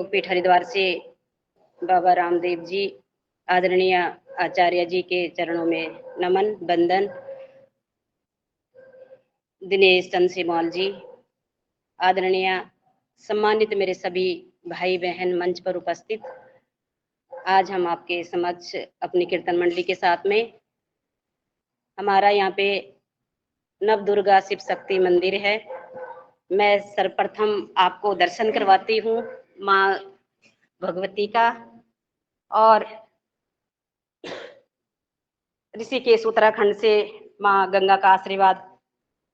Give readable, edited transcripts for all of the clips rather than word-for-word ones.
पीठ हरिद्वार से बाबा रामदेव जी, आदरणीय आचार्य जी के चरणों में नमन, वंदन। दिनेश चंद्र सिमौल जी, आदरणीय सम्मानित मेरे सभी भाई बहन मंच पर उपस्थित, आज हम आपके समक्ष अपनी कीर्तन मंडली के साथ में, हमारा यहाँ पे नव दुर्गा शिव शक्ति मंदिर है। मैं सर्वप्रथम आपको दर्शन करवाती हूँ माँ भगवती का, और ऋषिकेश उत्तराखंड से माँ गंगा का आशीर्वाद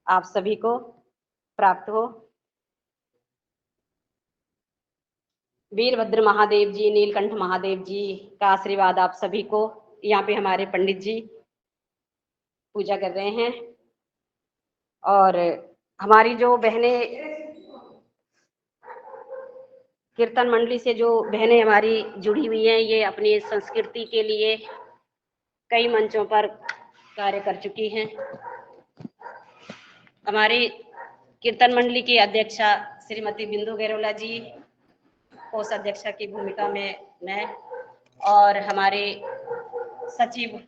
आप सभी को प्राप्त हो। वीरभद्र महादेव जी, नीलकंठ महादेव जी का आशीर्वाद आप सभी को। यहाँ पे हमारे पंडित जी पूजा कर रहे हैं, और हमारी जो बहनें कीर्तन मंडली से जो बहनें हमारी जुड़ी हुई हैं, ये अपनी संस्कृति के लिए कई मंचों पर कार्य कर चुकी हैं। हमारी कीर्तन मंडली की अध्यक्षा श्रीमती बिंदु गैरोला जी, कोषाध्यक्षा की भूमिका में मैं, और हमारे सचिव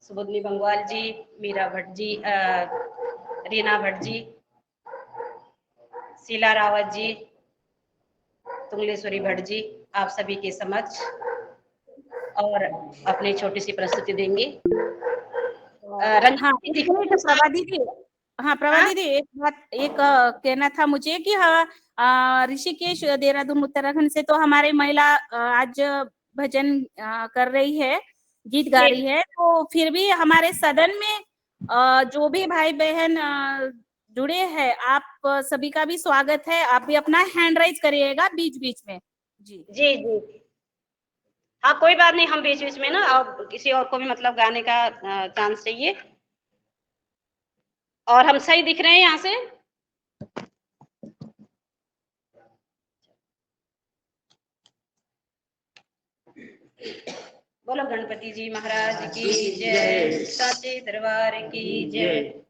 सुबोधनी बंगवाल जी, मीरा भट्ट जी, रीना भट्ट जी, शीला रावत जी, तुंगलेश्वरी भट्ट जी, आप सभी के समक्ष और अपनी छोटी सी प्रस्तुति देंगे। हाँ, प्रभा दीदी, प्रभा दीदी, एक कहना था मुझे कि ऋषिकेश देहरादून उत्तराखंड से तो हमारी महिला आज भजन कर रही है, गीत गा रही है, तो फिर भी हमारे सदन में जो भी भाई बहन जुड़े हैं, आप सभी का भी स्वागत है। आप भी अपना हैंड राइज करिएगा बीच बीच में। जी जी जी, हाँ कोई बात नहीं, हम बीच बीच में ना, और किसी और को भी मतलब गाने का चांस चाहिए। और हम सही दिख रहे हैं यहाँ से? बोलो गणपति जी महाराज की जय, साचे दरबार की जय।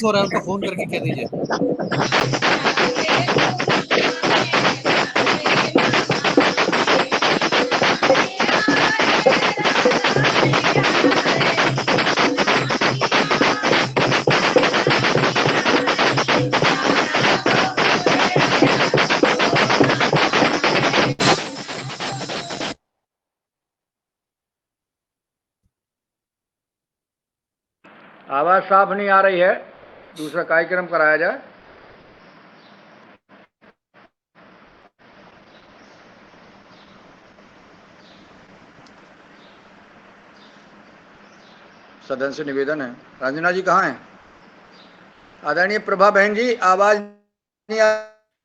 हो रहा है उनको फोन करके कह दीजिए। आवाज साफ नहीं आ रही है, दूसरा कार्यक्रम कराया जाए। सदन से निवेदन है। रंजना जी कहाँ हैं? आदरणीय प्रभा बहन जी, आवाज नहीं आ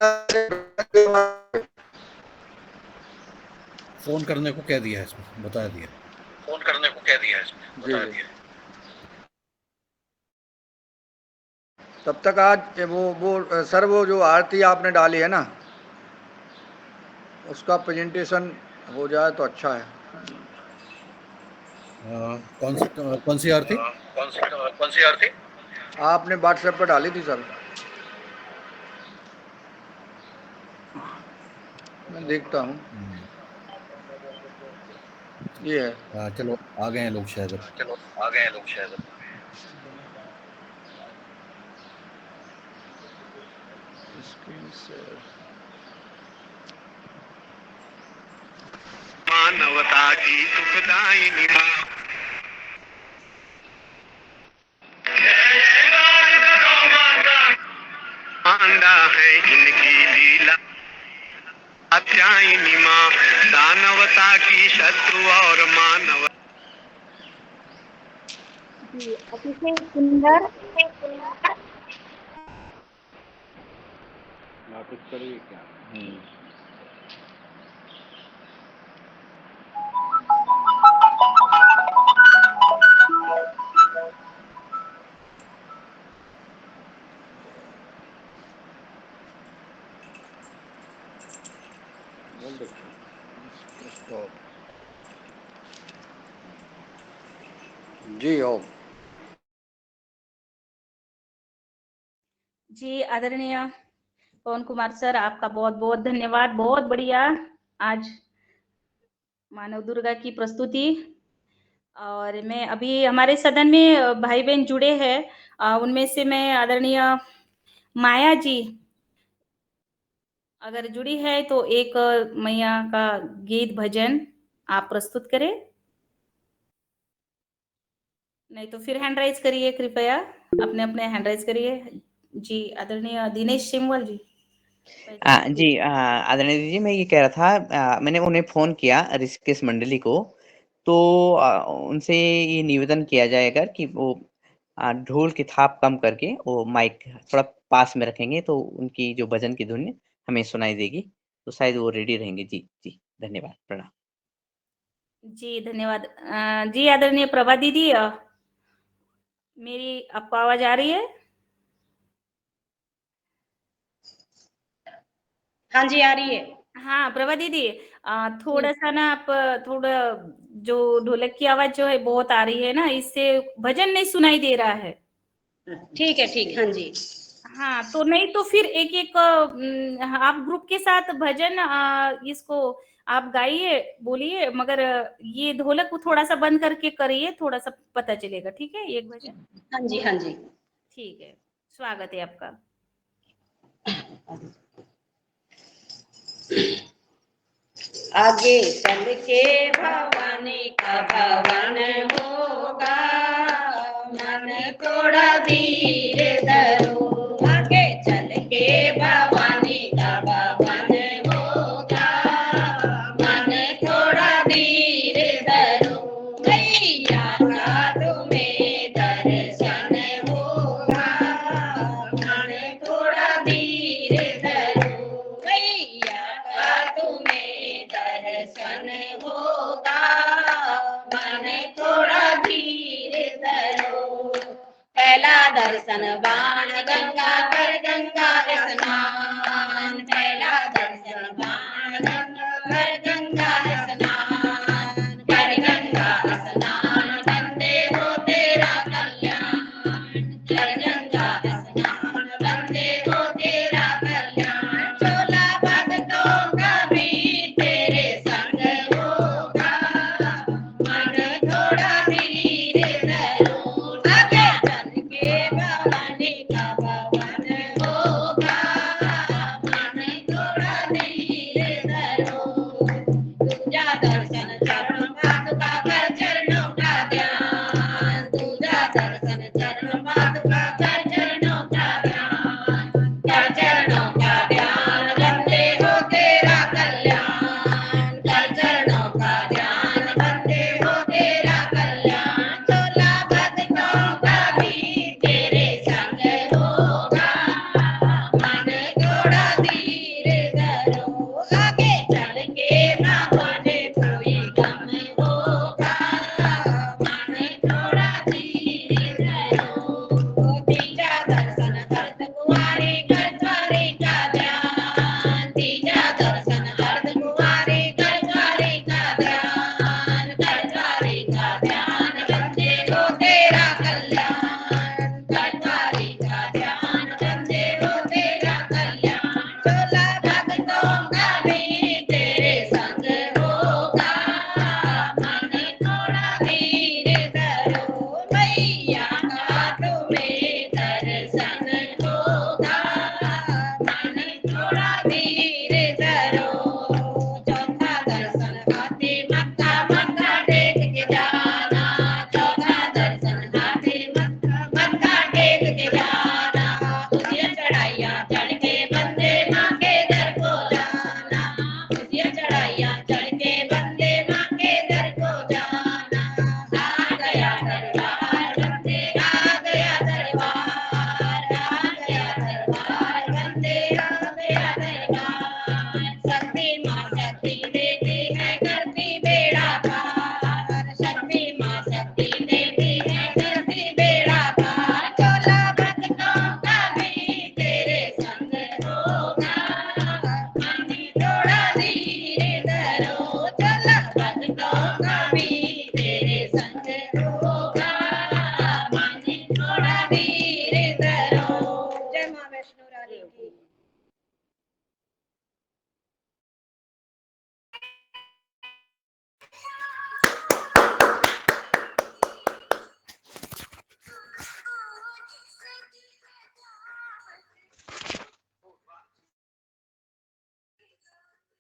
रही। फोन करने को कह दिया है इसमें, बता दिया। फोन करने को कह दिया है इसमें, बता दिया। तब तक आज वो सर वो जो आरती आपने डाली है ना, उसका प्रेजेंटेशन हो जाए तो अच्छा है। कौन सी आरती? कौन सी आरती? आपने व्हाट्सएप पर डाली थी सर, मैं देखता हूँ। ये है। चलो आ गए हैं लोग शायद। चलो आ गए हैं लोग शायद। Screen share. मानवता की सुखदायिनी माँ, आंदा है इनकी लीला, कात्यायनी माँ, दानवता की शत्रु और मानव। जी, अतिशय सुंदर। वापस करिए क्या? जी हो। जी, आदरणीय पवन कुमार सर, आपका बहुत बहुत धन्यवाद। बहुत बढ़िया आज मानव दुर्गा की प्रस्तुति। और मैं अभी हमारे सदन में भाई बहन जुड़े हैं, उनमें से मैं आदरणीय माया जी अगर जुड़ी है तो एक मैया का गीत भजन आप प्रस्तुत करें, नहीं तो फिर हैंड राइज करिए, कृपया अपने अपने हैंड राइज करिए। जी, आदरणीय दिनेश सिमवल जी। जी आदरणीय जी, मैं ये कह रहा था, मैंने उन्हें फ़ोन किया ऋषिकेश मंडली को, तो उनसे ये निवेदन किया जाएगा कि वो ढोल की थाप कम करके वो माइक थोड़ा पास में रखेंगे तो उनकी जो भजन की धुन हमें सुनाई देगी, तो शायद वो रेडी रहेंगे। जी जी, धन्यवाद, प्रणाम। जी धन्यवाद। जी आदरणीय प्रभा दीदी, मेरी आपको आवाज आ रही है? हाँ जी, आ रही है। हाँ प्रभा दीदी, थोड़ा सा ना आप थोड़ा जो ढोलक की आवाज जो है बहुत आ रही है ना, इससे भजन नहीं सुनाई दे रहा है। ठीक है, ठीक। हाँ जी। हाँ, तो नहीं तो फिर एक एक आप ग्रुप के साथ भजन इसको आप गाइए, बोलिए, मगर ये ढोलक को थोड़ा सा बंद करके करिए, थोड़ा सा पता चलेगा। ठीक है, एक भजन। हाँ जी, हाँ जी। ठीक है, स्वागत है आपका। आगे चल के भवानी का भवन होगा, मन थोड़ा धीर धरो। आगे चल के भवानी का भवन होगा, मन थोड़ा धीर धरो। मैया का तुम्हें दर्शन होगा, मन थोड़ा धीर धरो। मैया का तुम्हें दर्शन होगा, मन थोड़ा धीर धरो। पहला दर्शन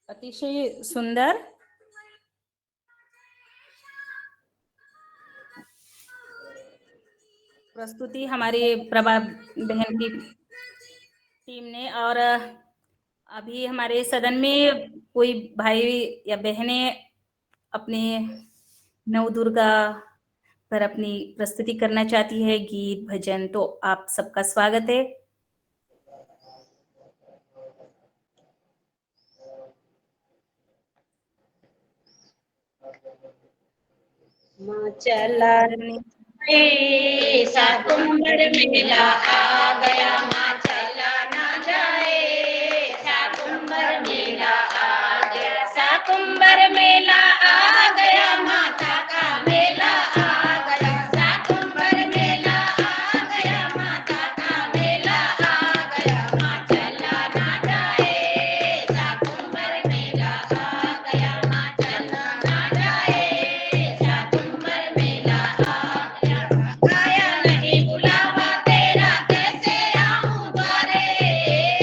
अतिशय सुंदर प्रस्तुति हमारी प्रभा बहन की टीम ने। और अभी हमारे सदन में कोई भाई या बहनें अपने नव दुर्गा पर अपनी प्रस्तुति करना चाहती है, गीत भजन, तो आप सबका स्वागत है। माँ चला साकुंबर मेला आ गया, माँ चला ना जाए साकुंबर मेला आ गया, साकुंबर मेला आ गया, माता का मेला आ गया, साकुंबर मेला आ गया, माता का मेला आ गया, माँ चला ना जाए साकुंबर मेला आ गया, माँ चला ना जाए साकुंबर मेला आ गया, आया नहीं बुलावा तेरा कैसे आऊं द्वारे,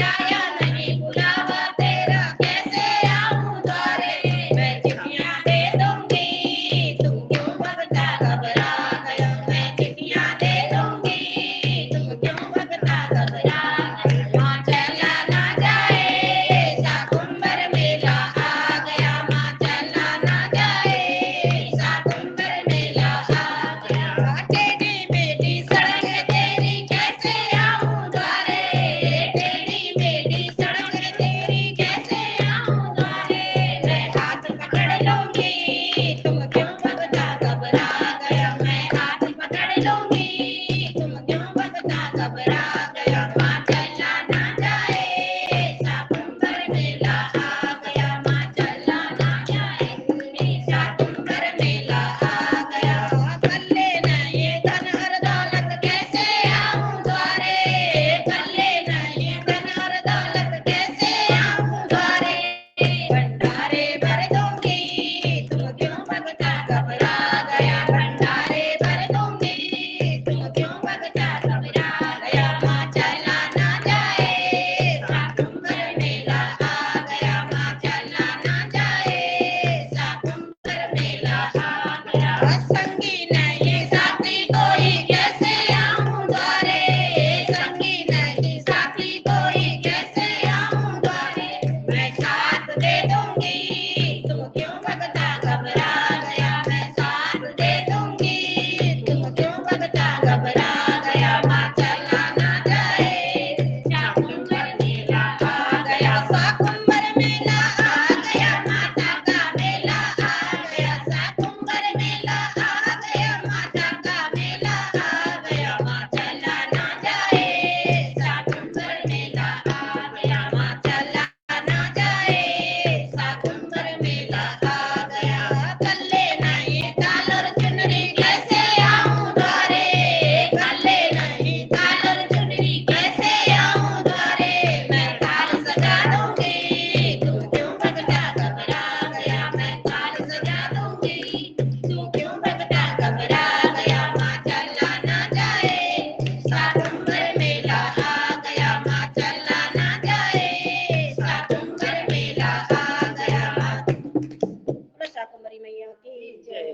आया नहीं बुलावा तेरा कैसे आऊं द्वारे, मैं चिट्ठियां दे दूंगी तुम क्यों भगता घबरा गया, मैं चिट्ठियां दे दूंगी तुम क्यों भगता घबरा गया, माँ चला ना जाए साकुंबर मेला आ गया, माँ चला ना जाए साकुंबर मेला आ गया, टेढ़ी मेढ़ी सड़क तेरी कैसे आऊं द्वारे, टेढ़ी मेढ़ी सड़क तेरी कैसे आऊं द्वारे, मैं हाथ पकड़ लूंगी तुम क्यों भगता घबरा गया, मैं हाथ पकड़ लूंगी तुम क्यों भगता घबरा गया, माँ चला ना जाए साकुंबर मेला आ गया, माँ चला ना जाए साकुंबर मेला आ गया, कल्ले न ये धन और दौलत कैसे आऊं द्वारे, कल्ले न ये धन और दौलत कैसे आऊं द्वारे, भंडारे भर दूंगी तुम क्यों भगता घबरा गया, भंडारे भर दूंगी तुम क्यों भगता घबरा गया, माँ चला ना जाए साकुंबर मेला आ गया, माँ चला ना जाए साकुंबर मेला आ गया, संगी नहीं साथी कोई कैसे आऊं द्वारे, संगी नहीं साथी कोई कैसे आऊं द्वारे, मैं साथ दे दूंगी तुम क्यों भगता घबरा गया, मैं साथ दे दूंगी तुम क्यों भगता घबरा गया, माँ चला ना जाए साकुंबर मेला आ गया, साकुंबर मेला आ गया, माता का मेला आ गया, साकुंबर मेला आ गया, माता का मेला आ गया, माँ चला ना जाए साकुंबर मेला आ गया, माँ चला ना जाए साकुंबर मेला आ गया, कल्ले नहीं ताल और चुनरी कैसे आऊं द्वारे, कल्ले नहीं ताल और चुनरी कैसे आऊं द्वारे, मैं ताल सजा दूंगी तुम क्यों भगता घबरा गया, मैं ताल सजा दूंगी तुम क्यों भगता घबरा गया, माँ चला ना जाए साकुंबर मेला आ गया, माँ चला ना जाए साकुंबर मेला आ गया, साकुंबरी मैया की जय।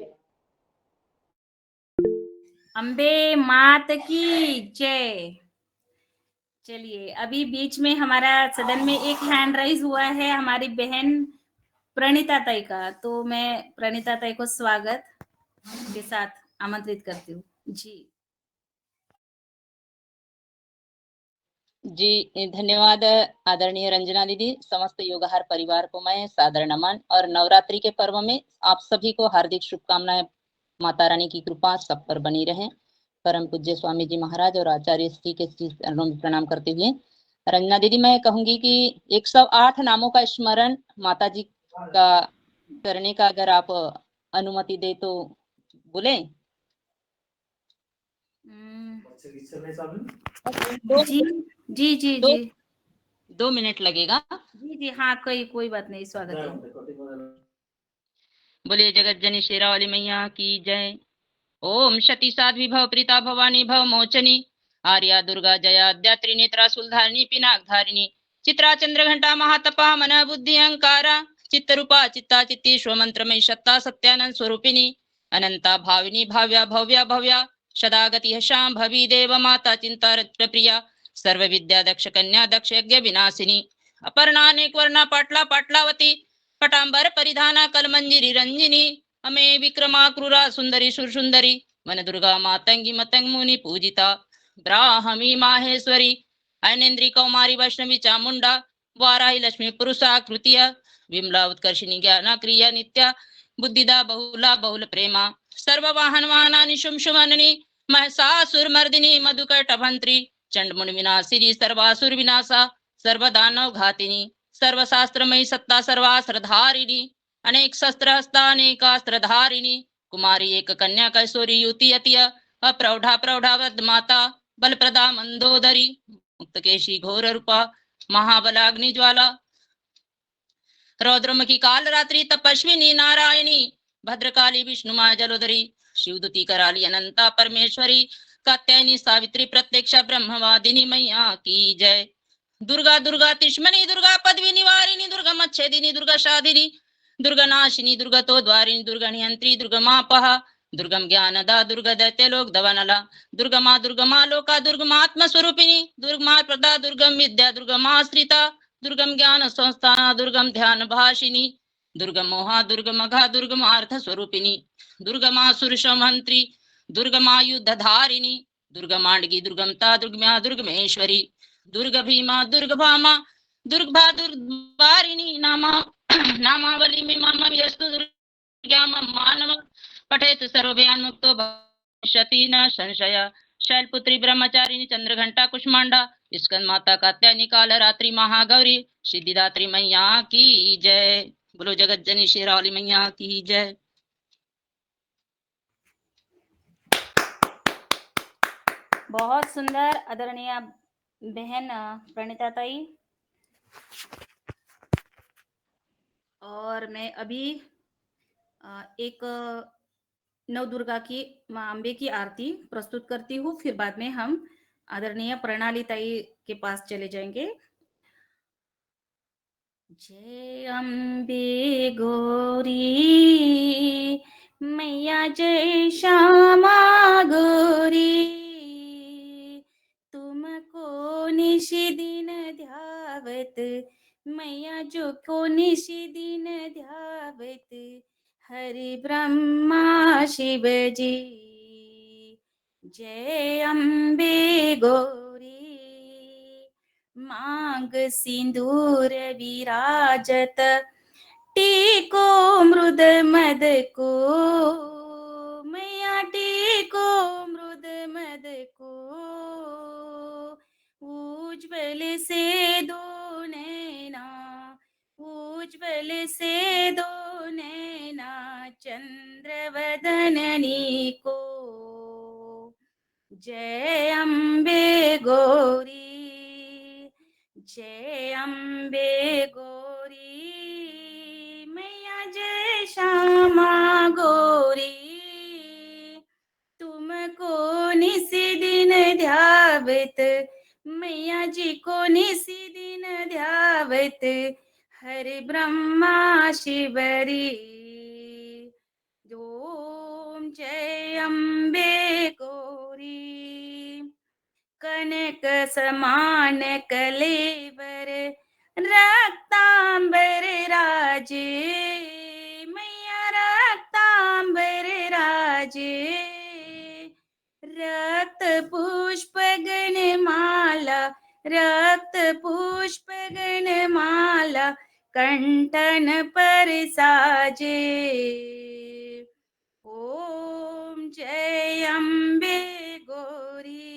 अम्बे मात की जय। चलिए, अभी बीच में हमारा सदन में एक हैंड राइज हुआ है हमारी बहन प्रणीता ताई का, तो मैं प्रणीता ताई को स्वागत के साथ आमंत्रित करती हूँ जी। जी धन्यवाद आदरणीय रंजना दीदी। समस्त योगहार परिवार को मैं सादर नमन और नवरात्रि के पर्व में आप सभी को हार्दिक शुभकामनाएं। माता रानी की कृपा सब पर बनी रहे। परम पूज्य स्वामी जी महाराज और आचार्य श्री के चरणों में प्रणाम करते हुए रंजना दीदी मैं कहूंगी कि 108 नामों का स्मरण माता जी का करने का अगर आप अनुमति दे तो बोले। जी जी जी जी 2 मिनट लगेगा। जी जी हाँ, कोई बात नहीं, स्वागत है। बोलिए जगत जनी शेरा वाली मैया की जय। ओम शती साध्वी भव प्रीता भवानी भव मोचनी आर्या दुर्गा जया द्यात्री नेत्रा सुलधारिणी पिनाक धारिणी चित्रा चंद्र घंटा महातपा मन बुद्धि अहंकारा चित्तरूपा चित्ता चित्तेश्वर मंत्रमयी सत्ता सत्यानंद स्वरूपिणी अनंता भाविनी भाव्या भव्या भव्या सदागति शाम भवी देव माता चिंता प्रिया सर्व विद्या दक्ष कन्या दक्ष यज्ञ विनाशिनी अपर्णा अनेक वर्णा पाटला पाटलावती पटांबर परिधाना कलमंजिरी रंजिनी अमे विक्रमा क्रूरा सुंदरी सुरसुंदरी मन दुर्गा मातंगी मतंग मुनि पूजिता ब्राह्मी माहेश्वरी ऐनेन्द्री कौमारी वैष्णवी चामुंडा वाराही लक्ष्मी पुरुषाकृतिया विमला उत्कर्षिणी ज्ञाना क्रिया नित्या बुद्धिदा बहुला बहुल प्रेमा सर्व वाहन वाहनानि शुम शुमननी महसासुर मर्दिनी मधुकटभंत्री चंडमुंड विनाशिनी सर्वासुर विनाशा सर्व दानव घातिनी सर्व शास्त्रमयी सत्ता सर्वास्त्रधारिणी अनेक शस्त्र हस्ता अनेकास्त्रधारिणी कुमारी एक कन्या कैशोरी युति अतिय अप्रौढ़ा प्रौढ़ावद माता बलप्रदा मंदोदरी मुक्तकेशी घोर रूपा महाबलाग्नि ज्वाला रौद्रमुखी काल रात्रि तपस्विनी नारायणी भद्रकाली विष्णुमा जलोदरी शिवदूती कराली अनंता परमेश्वरी कात्यायनी सावित्री प्रत्यक्षा ब्रह्मवादिनी मैया की जय। दुर्गा दुर्गा तिष्मनी दुर्गा पदवी निवारिणी दुर्गा मच्छेदिनी दुर्गा शादिनी दुर्गा नाशिनी दुर्गतो द्वारिणी दुर्गा नियंत्री दुर्गमापहा दुर्गम ज्ञानदा दुर्गा दैत्य लोक दवनला दुर्गमा लोका दुर्गमात्म स्वरूपिणी दुर्गमा प्रदा दुर्गम विद्या दुर्गमाश्रिता दुर्गम ज्ञान संस्थाना दुर्गम ध्यान भाषिनी दुर्गम मोहा दुर्गम घा दुर्गम अर्थ स्वरूपिणी दुर्गमा सुरसमंत्री दुर्गमा युद्धधारिणी दुर्गमांडगी दुर्गमता दुर्गम्या दुर्गमेश्वरी दुर्ग भीमा दुर्ग भामा दुर्गा दुर्बारिणी नामा नामावली में मामा यस्तु दुर्गा मानव पठेत सर्वभयान मुक्तो भविष्यति न संशय शैलपुत्री ब्रह्मचारिणी चंद्रघंटा कुष्मांडा स्कंद माता कात्यायनी काल रात्रि महागौरी सिद्धिदात्री मैया की जय। बोलो जगत जननी शेरावाली मैया की जय। बहुत सुंदर आदरणीय बहन प्रणीता ताई। और मैं अभी एक नव दुर्गा की मां अम्बे की आरती प्रस्तुत करती हूँ, फिर बाद में हम आदरणीय प्रणाली ताई के पास चले जाएंगे। जय अम्बे गौरी मैया जय श्यामा गौरी तुमको निशिदिन ध्यावत मैया जो को निशिदिन ध्यावत हरि ब्रह्मा शिव जी। जय अम्बे गौरी मांग सिंदूर विराजत टीको मृद मद को मैया टीको मृद मद को उज्ज्वल से दो नैना उज्ज्वल से दो नैना चंद्र वदननी को। जय अम्बे गौरी जय अम्बे गौरी मैया जय श्यामा गौरी तुमको निशिदिन ध्यावत मैया जी को निशिदिन ध्यावत हरि ब्रह्मा शिवरी। ओम जय अम्बे गौरी कनक समान कलेवर रक्तांबर राजे मैया रक्तांबर राजे रक्त पुष्प गणमाला रक्त पुष्प गणमाला कंठन पर साजे। ओम जय अम्बे गौरी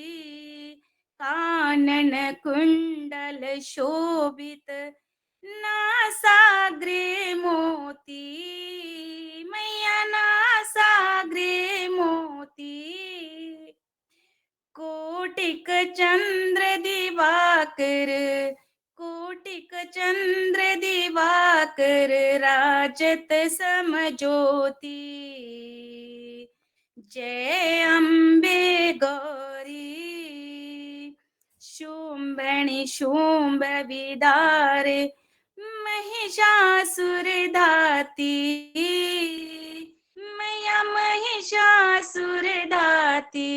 कानन कुंडल शोभित नासाग्रे मोती मैया नासाग्रे मोती कोटिक चंद्र दिवाकर कोटिक चंद्र दिवाकर राजत समज्योति। जय अम्बे गौरी शुंभणि शुंभ विदारे महिषासुर धाती, मैया महिषासुर धाती,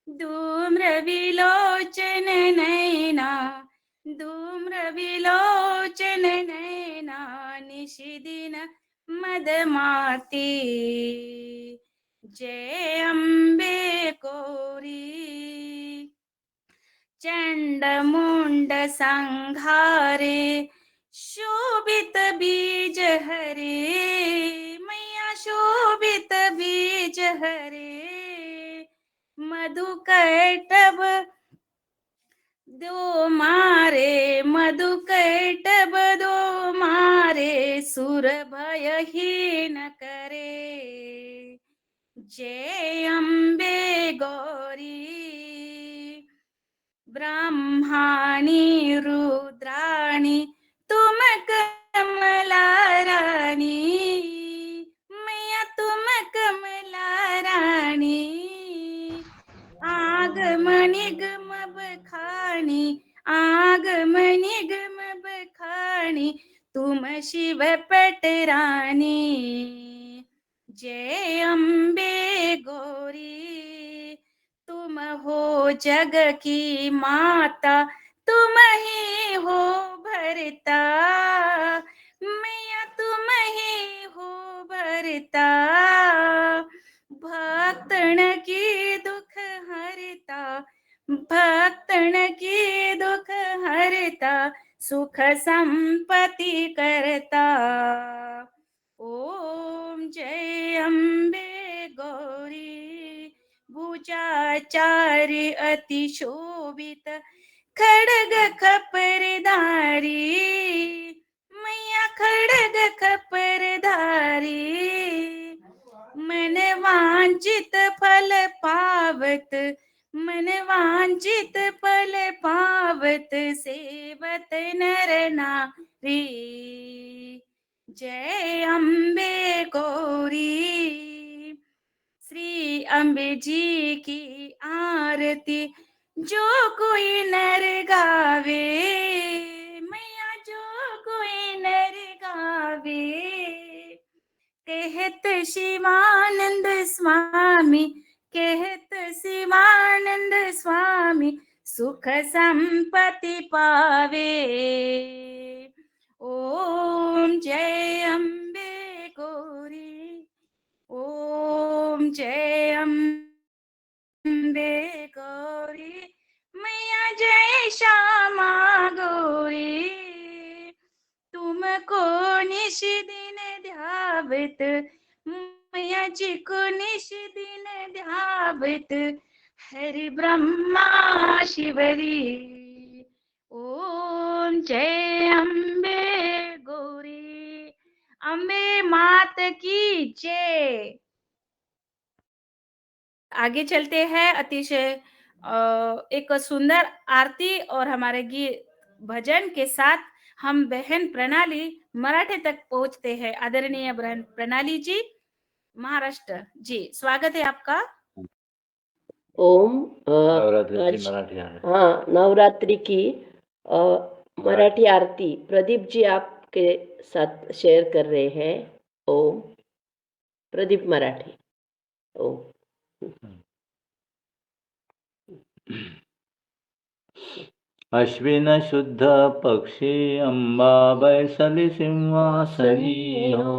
धूम्र विलोचन नैना, धूम्र विलोचन नैना, निशिदिन मदमाती, जय अम्बे गौरी। चंड मुंड संहारे, शोभित बीज हरे, मैया शोभित बीज हरे, मधुकैटभ दो मारे, मधुकैटभ दो मारे, सुर भयहीन करे, जय अम्बे गौरी। ब्रह्माणि रुद्राणि तुम कमला रानी, मैया तुम कमला रानी, आगम निगम बखानी, आगम निगम बखानी, तुम शिव पटरानी, जय अम्बे गौरी। तुम हो जग की माता, तुम ही हो भरता, मैया तुम ही हो भरता, भक्तन की दुख हरता, भक्तन की दुख हरता, सुख संपत्ति करता, ओम जय अम्बे गौरी। भुजाचार्य अति शोभित, खड्ग खपरधारी, मैया खड्ग खपरधारी, मन वांछित फल पावत, मन वांछित फल पावत, सेवत नर नारी, जय अम्बे गौरी। श्री अम्बे जी की आरती जो कोई नर गावे, मैया जो कोई नर गावे, कहत शिवानंद स्वामी, कहत शिवानंद स्वामी, सुख संपत्ति पावे, ओम जय अम्बे गौरी, ओम जय अम्बे गौरी, मैया जय श्यामा गौरी, तुमको निश दिन ध्यावत, मैया जी को निश दिन ध्यावत, हरि ब्रह्मा शिवरी, ओम जय अम्बे गौरी। अम्बे मात की जय। आगे चलते हैं, अतिशय एक सुंदर आरती और हमारे गीत भजन के साथ हम बहन प्रणाली मराठी तक पहुंचते हैं। आदरणीय बहन प्रणाली जी, महाराष्ट्र जी, स्वागत है आपका। ओम नवरात्रि की मराठी आरती। हाँ, नवरात्रि की मराठी आरती प्रदीप जी आपके साथ शेयर कर रहे हैं। ओम प्रदीप मराठी। ओम अश्विन शुद्ध पक्षी अंबा बैसली सिंहासनी हो,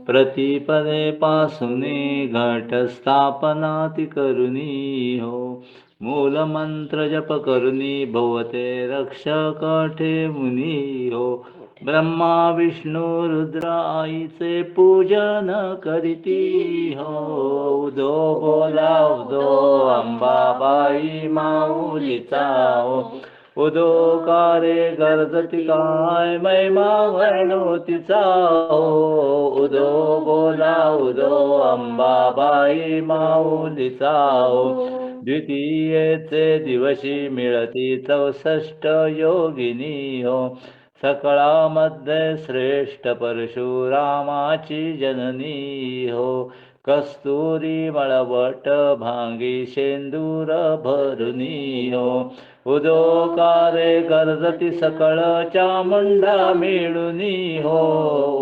प्रतिपदे पासुने घट स्थापना ती करुणी हो, मूल मंत्र जप करुणी भवते रक्षक ठेवुनी हो, ब्रह्मा विष्णू रुद्र आईचे पूजन करीती हो, उदो बोला उदो अंबाबाई माऊलीचा हो, उदो कारे गरजती काय महिमा वर्णोतीचा हो, उदो बोला उदो अंबाबाई माऊलीचा हो, द्वितीयेचे दिवशी मिळती 64 योगिनी हो, सकळामध्ये श्रेष्ठ परशुरामाची जननी हो, कस्तुरी मळवट भांगी शेंदूर भरुनी हो, उदोकारे गर्जती सकळ चामुंडा मिळुनी हो.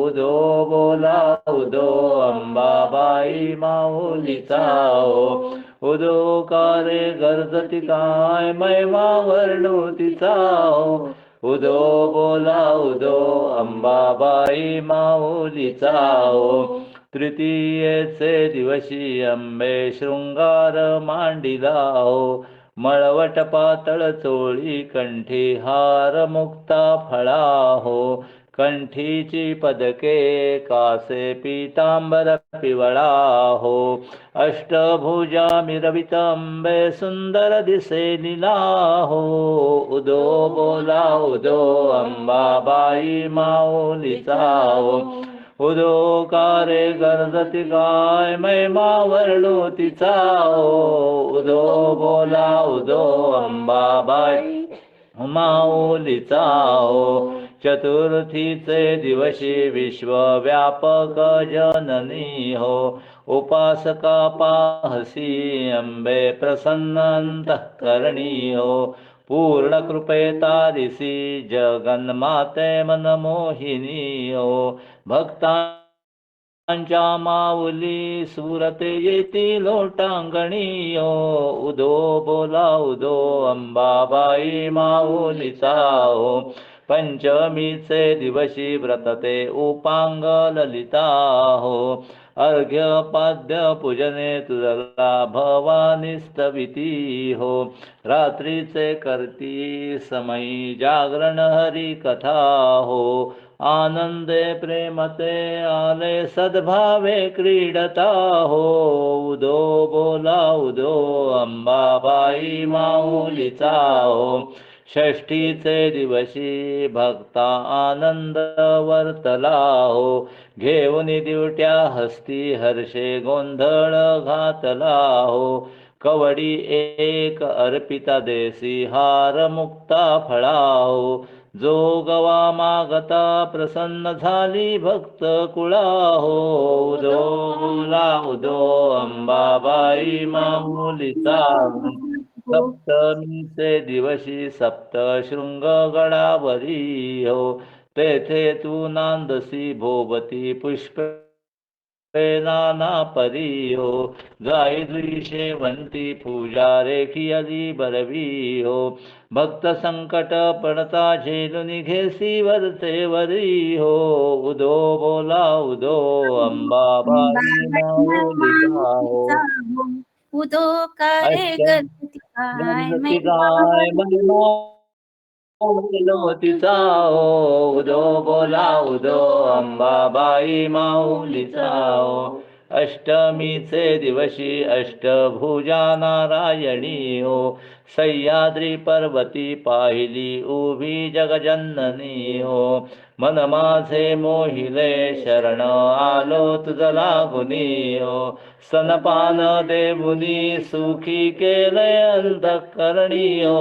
उदो बोला उदो अंबाबाई माऊलीचा हो. उदोकारे गर्जती काय महिमा वर्णू तिचा हो. उदो बोला उदो अंबाबाई माऊलीचा हो. तृतीयेचे दिवशी अंबे शृंगार मांडिला हो. मळवट पातळ चोळी कंठी हार मुक्ता फळा हो. कंठीची पदके कासे पीतांबर पिवळा हो. अष्टभुजा मिरवित अंबे सुंदर दिसे लीला हो. उदो बोला उदो अंबाबाई माऊलीचा हो. उदोकारे गर्जती काय महिमा वर्णू तिचा हो. उदो बोला उदो अंबाबाई माऊलीचा हो. चतुर्थीचे दिवशी विश्वव्यापक जननी हो. उपासका पाहसी अंबे प्रसन्न अंतःकरणी हो. पूर्ण कृपे तारिसी जगन्माते मनमोहिनी हो. भक्तांच्या माऊली सुरते येती लोटांगणी हो. उदो बोला उदो अंबाबाई माऊलीचा हो. पंचमीचे दिवशी व्रतते उपांग ललिता हो. अर्घ्य पाद्य पूजने तुझला भवानी स्तविती हो. रात्रीचे करती समयी जागरण हरी कथा हो. आनंदे प्रेमते आले सद्भावे क्रीडता हो. उदो बोला उदो अंबाबाई माऊलीचा हो. षष्ठीचे दिवशी भक्ता आनंद वर्तला हो. घेऊन दिवट्या हस्ती हर्षे गोंधळ घातला हो. कवडी एक अर्पिता देसी हार मुक्ता फळा हो. जो गवा मागता प्रसन्न झाली भक्त कुळा हो. उदो बोला उदो अंबाबाई माऊलीचा हो. सप्तमीचे दिवशी सप्त शृंग गडावरी हो. तेथे तू नांदसी भोवती पुष्प नाना परी हो. गाई जुई शेवंती पूजा रेखियली बरवी हो. भक्त संकट पडता झेलून घेसी वरते वरी हो. उदो बोला उदो अंबाबाई माऊलीचा हो. उदो कारे गर्जती गणपती गाय महिमा तिचा हो. उदो बोला उदो अंबाबाई माऊलीचा हो. अष्टमीचे दिवशी अष्टभुजा नारायणी हो. सह्याद्री पर्वती पाहिली उभी जगजननी हो. मन माझे मोहिले शरण आलो तुझ लागुनी हो. सनपान देवुनी सुखी केले अंतःकरणी हो.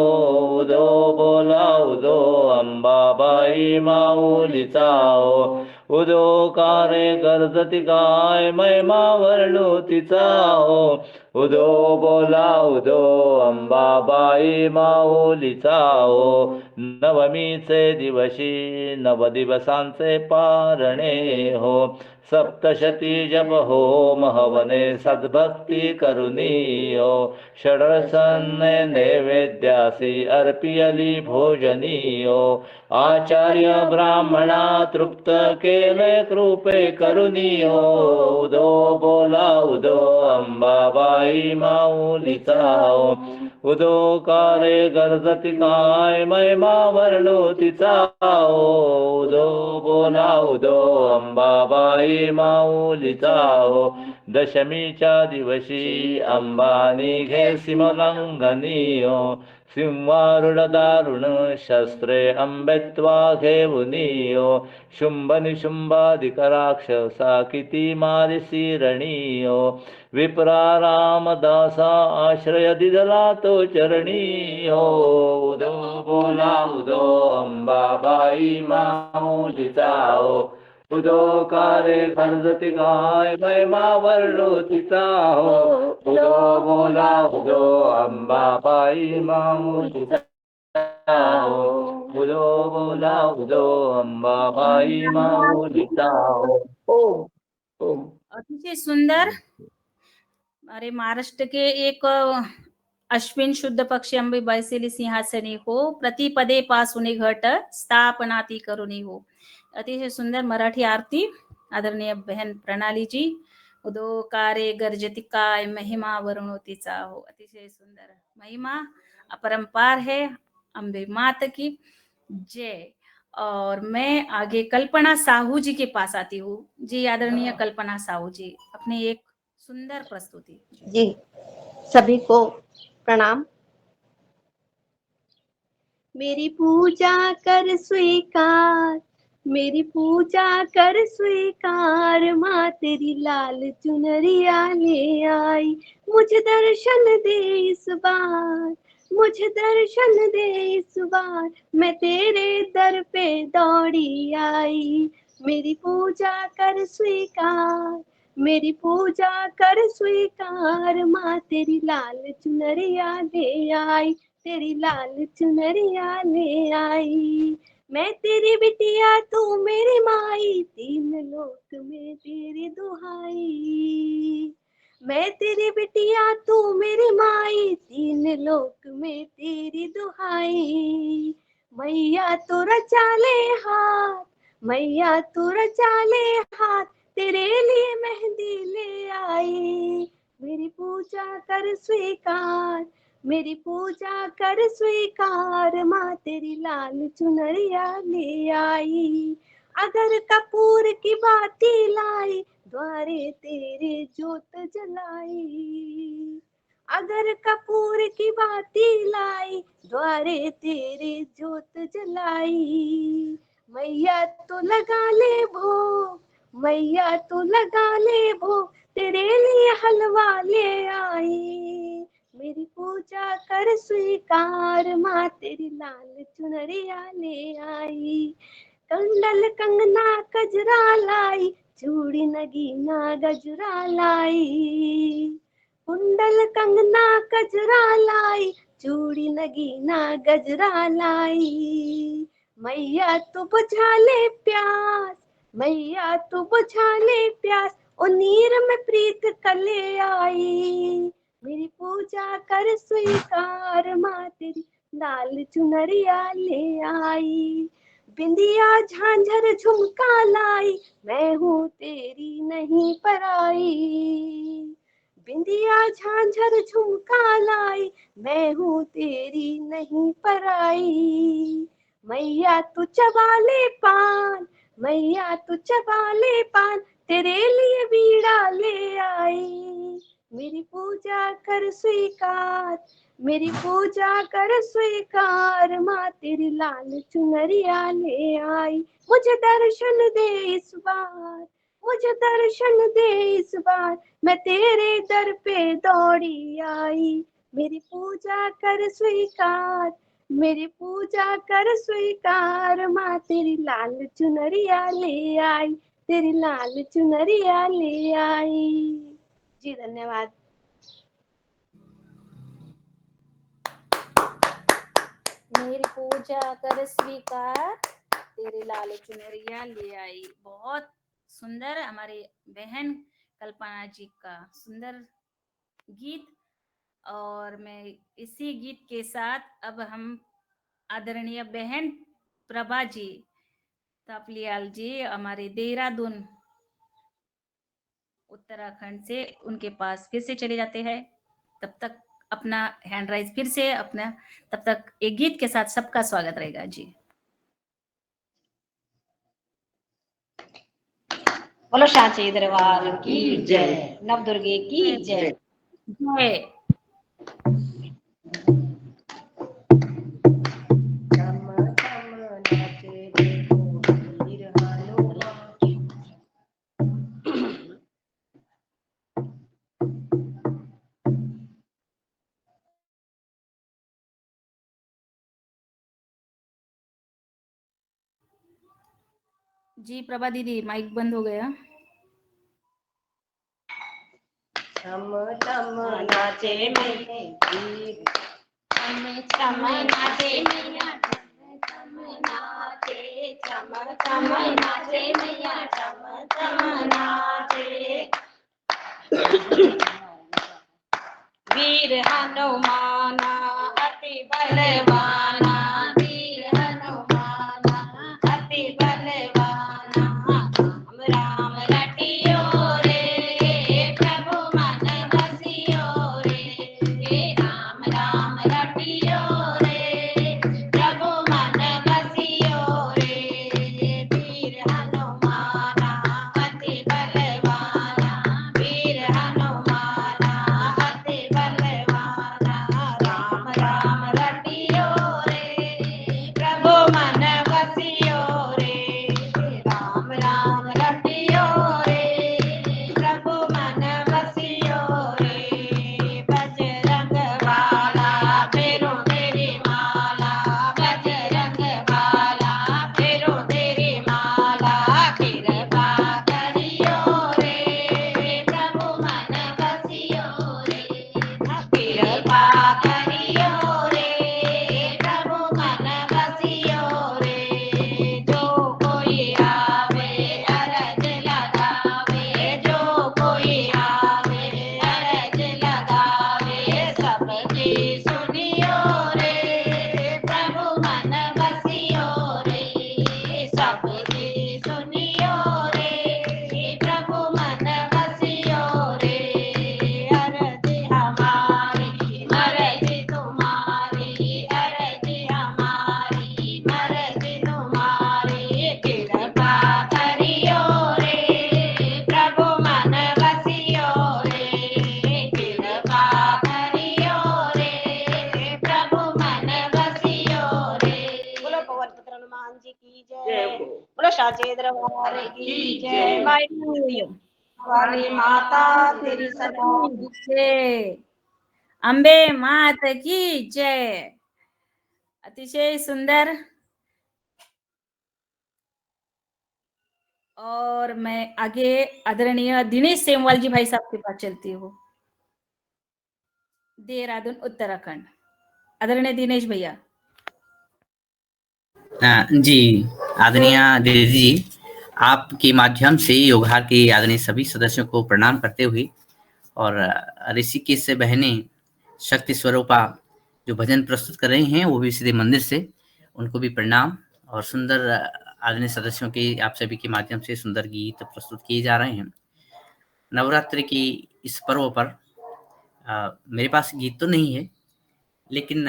उदो बोला उदो अंबाबाई माऊलीचा हो. उदो कारे गर्जती काय महिमा वर्णू तिचा हो. उदो बोला उदो अंबाबाई माऊलीचा हो. नवमीचे दिवशी नवदिवसांचे पारणे हो. सप्तशती जप हो महवने सद्भक्ती करुनी हो. षडरसने नैवेद्यासी अर्पियली भोजनी हो. आचार्य ब्राह्मणा तृप्त केले कृपे करुनी हो. उदो बोला उदो अंबाबाई माऊलीचा हो. उदो कारे गर्जती काय महिमा वर्णू तिचा हो. उदो बोला उदो अंबाबाई माऊलीचा हो. दशमीच्या दिवशी अंबानी घे सिमलंघनी हो. सिंहारूढ दारुण शस्त्रे अंबेत्वा घेऊनी हो. शुंभ निशुंभादिक राक्षसा किती मारिसी रणी हो. विप्रा रामदासा आश्रय दिदला तो चरणी हो. उदो बोला उदो अंबाबाई माऊलीचा हो. उदो कारे गर्जती काय महिमा वर्णू तिचा हो. उदो बोला उदो अंबाबाई माऊलीचा उदो बोला उदो अंबाबाई माऊलीचा ओम ओम अतिशय सुंदर। हमारे महाराष्ट्र के एक अश्विन शुद्ध पक्षी अंबे बैसेली सिंहासनी हो, प्रतिपदे पासूने घट स्थापना ती करुणी हो. अतिशय सुंदर मराठी आरती आदरणीय बहन प्रणाली जी. उदोकारे गर्जती काय महिमा वरुणोतीचा हो. अतिशय सुंदर महिमा अपरंपार है. अंबे मात की जय. और मैं आगे कल्पना साहू जी के पास आती हूँ. जी आदरणीय कल्पना साहू जी, अपनी एक सुंदर प्रस्तुति. जी सभी को प्रणाम। मेरी पूजा कर स्वीकार, मेरी पूजा कर स्वीकार, माँ तेरी लाल चुनरिया ले आई, मुझे दर्शन दे इस बार, मुझे दर्शन दे इस बार, मैं तेरे दर पे दौड़ी आई। मेरी पूजा कर स्वीकार, मेरी पूजा कर स्वीकार, माँ तेरी लाल चुनरिया ले आई, तेरी लाल चुनरिया ले आई। मैं तेरी बिटिया तू मेरी माई, तीन लोक में तेरी दुहाई। मैं तेरी बिटिया तू मेरी माई, तीन लोक में तेरी दुहाई। मैया तू रचा ले हाथ, मैया तू रचा ले हाथ, तेरे लिए मेहंदी ले आई। मेरी पूजा कर स्वीकार, मेरी पूजा कर स्वीकार, माँ तेरी लाल चुनरिया ले आई। अगर कपूर की बाती लाई, द्वारे तेरे जोत जलाई। अगर कपूर की बाती लाई, द्वारे तेरे जोत जलाई। मैया तो लगा ले भोग, मैया तो लगा ले भोग, तेरे लिए हलवा ले आई। मेरी पूजा कर स्वीकार, माँ तेरी लाल चुनरिया ले आई। कंडल कंगना गजरा लाई, चूड़ी नगीना गजरा लाई। कुंडल कंगना गजरा लाई, चूड़ी नगीना गजरा लाई। मैया तू बुझा ले प्यास, मैया तू बुझा ले प्यास, ओ नीर में प्रीत कले आई। मेरी पूजा कर स्वीकार, माँ तेरी लाल चुनरिया ले आई। बिंदिया झांझर झुमका लाई, मैं हूँ तेरी नहीं पराई। बिंदिया झांझर झुमका लाई, मैं हूँ तेरी नहीं पराई। मैया तू चबा ले पान, मैया तू चबा ले पान, तेरे लिए बीड़ा ले आई। मेरी पूजा कर स्वीकार, मेरी पूजा कर स्वीकार, माँ तेरी लाल चुनरिया ले आई। मुझे दर्शन दे इस बार, मुझे दर्शन दे इस बार, मैं तेरे दर पे दौड़ी आई। मेरी पूजा कर स्वीकार, मेरी पूजा कर स्वीकार, माँ तेरी लाल चुनरिया ले आई, तेरी लाल चुनरिया ले आई। जी धन्यवाद। मेरी पूजा कर स्वीकार, तेरी लाल चुनरिया ले आई। बहुत सुंदर हमारी बहन कल्पना जी का सुंदर गीत। और मैं इसी गीत के साथ अब हम आदरणीय बहन प्रभा जी तापलियाल जी हमारे देहरादून उत्तराखंड से, उनके पास फिर से चले जाते हैं। तब तक अपना हैंड राइज फिर से अपना, तब तक एक गीत के साथ सबका स्वागत रहेगा जी। बोलो सांची दरबार की जय, नवदुर्गे की जय। जय। जी प्रभा दीदी माइक बंद हो गया। छम छम नाचे मैया, छम छम नाचे मैया, चम चम नाचे मैया चम चम नाचे। वीर हनुमाना अति बलवाना, वीर हनुमाना अति बलवाना। राम रटियो रे प्रभु मन बसियो रे, राम राम रटियो रे प्रभु मन बसियो रे। वीर हनुमाना अति बलवाना, वीर हनुमाना अति बलवाना। राम राम रटियो रे प्रभु मन बसियो रे, राम राम रटियो रे प्रभु मन बसियो रे। बजरंग बाला फेरो तेरी माला, बजरंग बाला फेरो तेरी माला। कृपा करियो रे प्रभु मन बसियो रे, कृपा करियो रे प्रभु मन बसियो रे। जो कोई आवे अरज लगावे, जो कोई आवे अरज लगावे। सबकी सुनियो रे प्रभु मन बसियो रे, सबकी सुनियो रे प्रभु मन बसियो रे। अरज हमारी मरज तुम्हारी, अरज हमारी मरज तुम्हारी। कृपा करियो रे प्रभु मन बसियो रे, कृपा करियो रे प्रभु मन बसियो रे। बोलो पवन पुत्र हनुमान जी की जय, बोलो साचे दरबार की जय। वाली माता तेरी सदा जय, अंबे मात की जय। अतिशय सुंदर। और मैं आगे आदरणीय दिनेश सेमवाल जी भाई साहब के पास चलती हूँ, देहरादून उत्तराखंड। आदरणीय दिनेश भैया। जी आदरणीय दीदी जी, आपके माध्यम से योगहार के आदरणीय सभी सदस्यों को प्रणाम करते हुए और ऋषिकेश से बहने शक्ति स्वरूपा जो भजन प्रस्तुत कर रही हैं वो भी सीधे मंदिर से, उनको भी प्रणाम। और सुंदर आदरणीय सदस्यों के आप सभी के माध्यम से सुंदर गीत प्रस्तुत किए जा रहे हैं। नवरात्रि की इस पर्व पर मेरे पास गीत तो नहीं है, लेकिन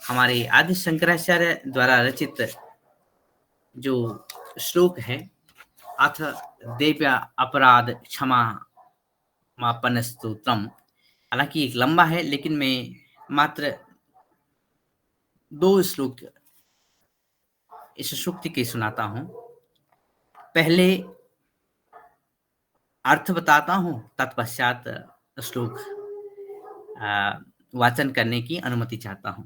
हमारे आदि शंकराचार्य द्वारा रचित जो श्लोक है, अथ देव्या अपराध क्षमा मापन स्तोत्रम, हालांकि एक लंबा है, लेकिन मैं मात्र 2 श्लोक इस सूक्ति के सुनाता हूं। पहले अर्थ बताता हूं, तत्पश्चात श्लोक वाचन करने की अनुमति चाहता हूं।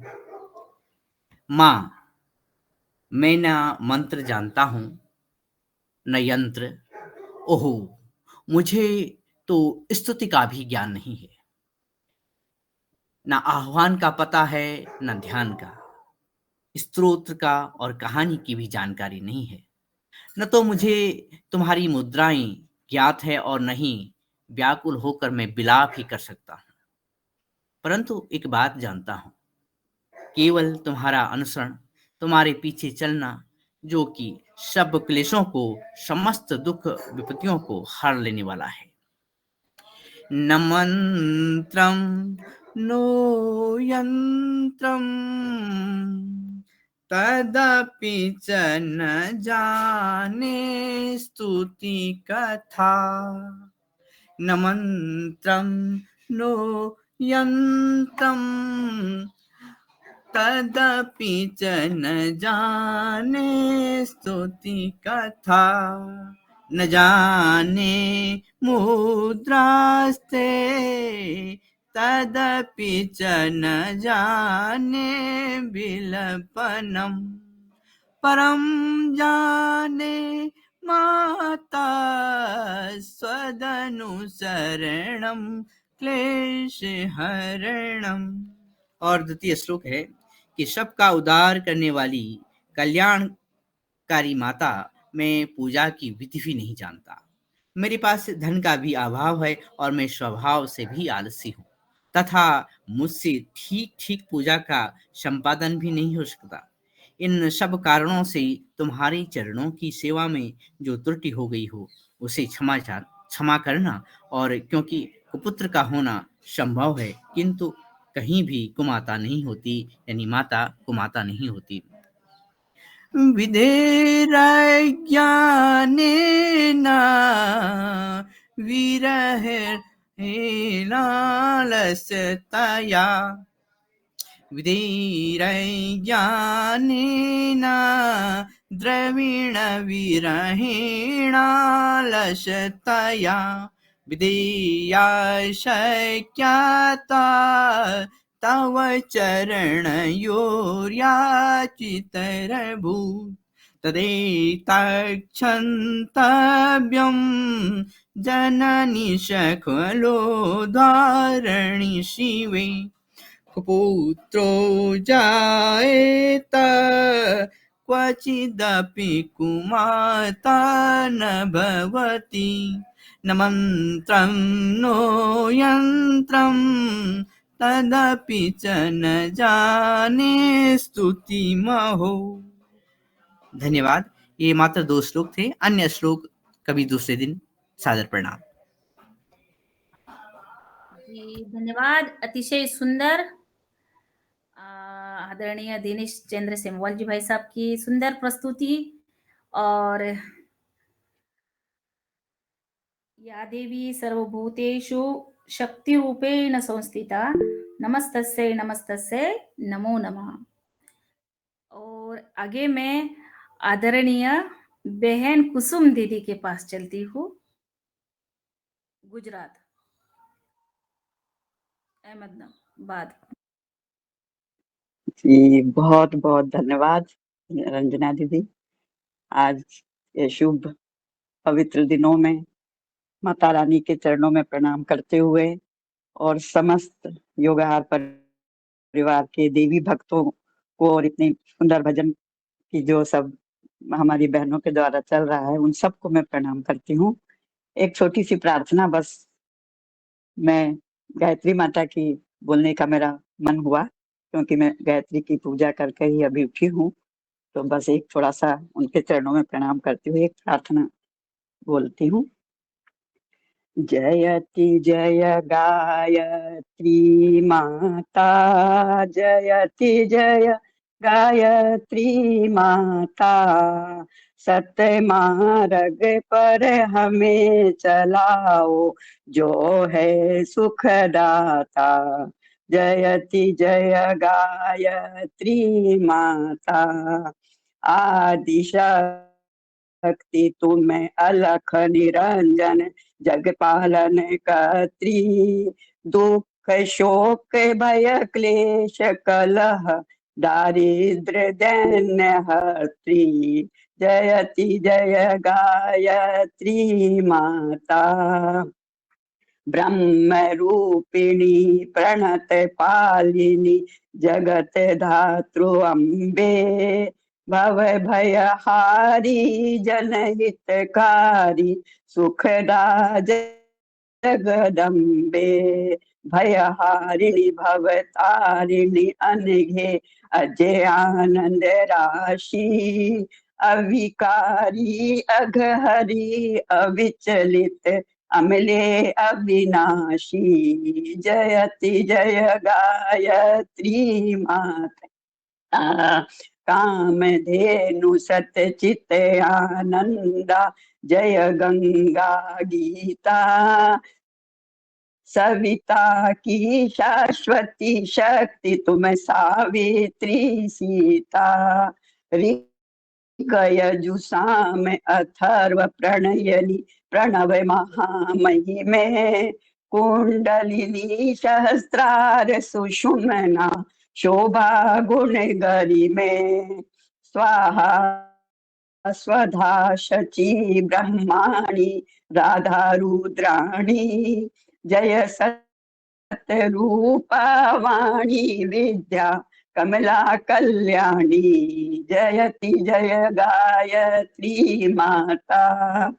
माँ, मैं न मंत्र जानता हूं न यंत्र, ओहो मुझे तो स्तुति का भी ज्ञान नहीं है। न आह्वान का पता है न ध्यान का, स्तोत्र का और कहानी की भी जानकारी नहीं है। न तो मुझे तुम्हारी मुद्राएं ज्ञात है और नहीं व्याकुल होकर मैं विलाप ही कर सकता हूं। परंतु एक बात जानता हूं, केवल तुम्हारा अनुसरण, तुम्हारे पीछे चलना, जो कि सब क्लेशों को, समस्त दुख विपत्तियों को हर लेने वाला है। न मंत्रम नो यंत्रम तदपि च न जाने स्तुति कथा। न मंत्रम नो यंत्रम तदपि च न जाने स्तुति कथा। न जाने मुद्रास्ते तदपि च न जाने विलपनम। परम जाने माता स्वदनुसरणम क्लेश हरणम। और द्वितीय श्लोक है कि सबका उद्धार करने वाली, कल्याण कारी माता, मैं पूजा की विधि भी नहीं जानता। मेरे पास धन का भी अभाव है और मैं स्वभाव से भी आलसी हूँ तथा मुझसे ठीक ठीक पूजा का संपादन भी नहीं हो सकता। इन सब कारणों से तुम्हारे चरणों की सेवा में जो त्रुटि हो गई हो उसे क्षमा करना। और क्योंकि कुपुत्र का होना संभव है किंतु कहीं भी कुमाता नहीं होती, यानी माता कुमाता नहीं होती। विधेरज्ञानेन विरहेणालसतया, विधेरज्ञानेन द्रविणविरहेणालसतया, विधेया शक्यता तव चरणयोर्याचितरभूत्, तदेतक्षन्तव्यं जननि सकलोद्धारणी शिवे। कुपुत्रो जायेत क्वचिदपि कुमाता न भवति, न मन्त्रं नो यन्त्रं तदपि च न जाने स्तुतिमहो। धन्यवाद। ये मात्र 2 श्लोक थे, अन्य श्लोक कभी दूसरे दिन। सादर प्रणाम। जी धन्यवाद, अतिशय सुंदर। आदरणीय दिनेश चंद्र सेमवाल जी भाई साहब की सुंदर प्रस्तुति। और या देवी सर्वभूतेषु शक्ति रूपेण संस्थिता, नमस्तस्यै नमस्तस्यै नमो नमः। और आगे मैं आदरणीय बहन कुसुम दीदी के पास चलती हूँ, गुजरात, अहमदाबाद। जी बहुत बहुत धन्यवाद रंजना दीदी। आज ये शुभ पवित्र दिनों में माता रानी के चरणों में प्रणाम करते हुए और समस्त योगाहार परिवार के देवी भक्तों को और इतनी सुंदर भजन की जो सब हमारी बहनों के द्वारा चल रहा है उन सबको मैं प्रणाम करती हूँ। एक छोटी सी प्रार्थना बस, मैं गायत्री माता की बोलने का मेरा मन हुआ क्योंकि मैं गायत्री की पूजा करके ही अभी उठी हूँ, तो बस एक थोड़ा सा उनके चरणों में प्रणाम करती हुए एक प्रार्थना बोलती हूँ। जयति जय गायत्री माता, जयति जय गायत्री माता, सत्य मार्ग पर हमें चलाओ जो है सुखदाता। जयति जय गायत्री माता, आदि शक्ति तुम्हें अलख निरंजन, जग पालन कर्त्री, दुख शोक भय क्लेश कलह दारिद्र दैन्य हर्त्री। जयति जय गायत्री माता, ब्रह्म रूपिणी प्रणत पालिनी, जगत धातृ अम्बे, भव भयहारी जनहितकारी, सुखदा जगदम्बे। भयहारिणी भवतारिणी अनघे, अजय आनंद राशि, अविकारी अघहरी अविचलित, अमले अविनाशी। जयति जय गायत्री माता, कामधेनु सतचित आनंदा, जय गंगा गीता, सविता की शाश्वती शक्ति तुम सावित्री सीता। यजुषाम अथर्व प्रणयनी, प्रणव महामहिमे, कुंडलिनी सहस्त्रार सुषुम्ना, शोभा गुण गरिमे। स्वाहा स्वधा शची ब्रह्माणी, राधा रुद्राणी, जय सतरूपा वाणी विद्या, कमला कल्याणी जयति जय गायत्री माता।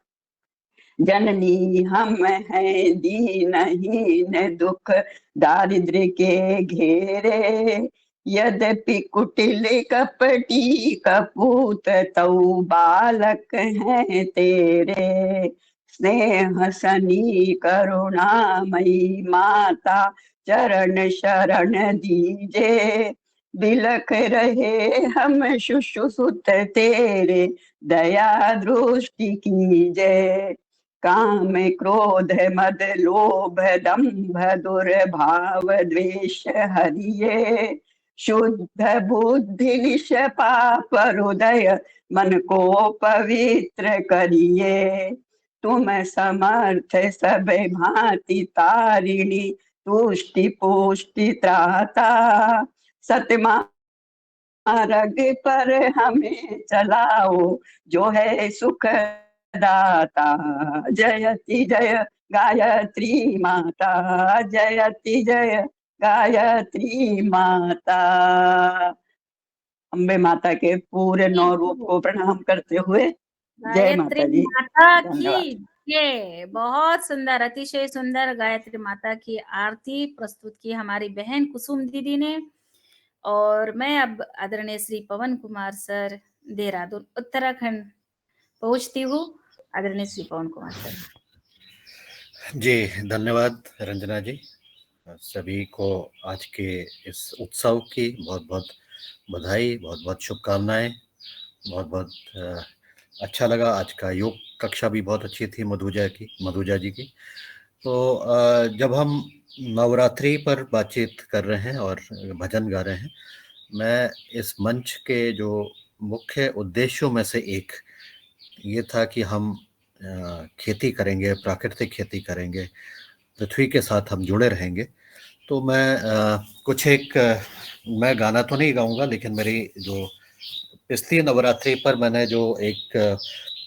जननी हम हैं दीनहीन दुख दारिद्र्य के घेरे, यद्यपि कुटिल कपटी कपूत तऊ बालक हैं तेरे। स्नेह सनी करुणामयी माता चरण शरण दीजे, बिलख रहे हम सुश्रुत तेरे दया दृष्टि कीजे। काम क्रोध मद लोभ दंभ दुर्भाव द्वेष हरिये, शुद्ध बुद्धि निष्पाप हृदय मन को पवित्र करिए। तुम समर्थ सब भांति तारिणी तुष्टि पुष्टि त्राता, सतमा मार्ग पर हमें चलाओ जो है सुख दाता। जयति जय गायत्री माता, जयति जय गायत्री माता। अम्बे माता के पूरे 9 रूप को प्रणाम करते हुए जय माता गायत्री जी। माता धन्यवाद। की जय। बहुत सुंदर, अतिशय सुंदर गायत्री माता की आरती प्रस्तुत की हमारी बहन कुसुम दीदी ने। और मैं अब आदरणीय श्री पवन कुमार सर, देहरादून उत्तराखंड पहुंचती हूँ। आदरणीय श्री पवन कुमार सर। जी धन्यवाद रंजना जी। सभी को आज के इस उत्सव की बहुत बहुत बधाई, बहुत बहुत शुभकामनाएं। बहुत बहुत अच्छा लगा। आज का योग कक्षा भी बहुत अच्छी थी मधुजा जी की। तो जब हम नवरात्रि पर बातचीत कर रहे हैं और भजन गा रहे हैं, मैं इस मंच के जो मुख्य उद्देश्यों में से एक ये था कि हम खेती करेंगे, प्राकृतिक खेती करेंगे, पृथ्वी के साथ हम जुड़े रहेंगे। तो मैं कुछ एक मैं गाना तो नहीं गाऊंगा, लेकिन मेरी जो पिछली नवरात्रि पर मैंने जो एक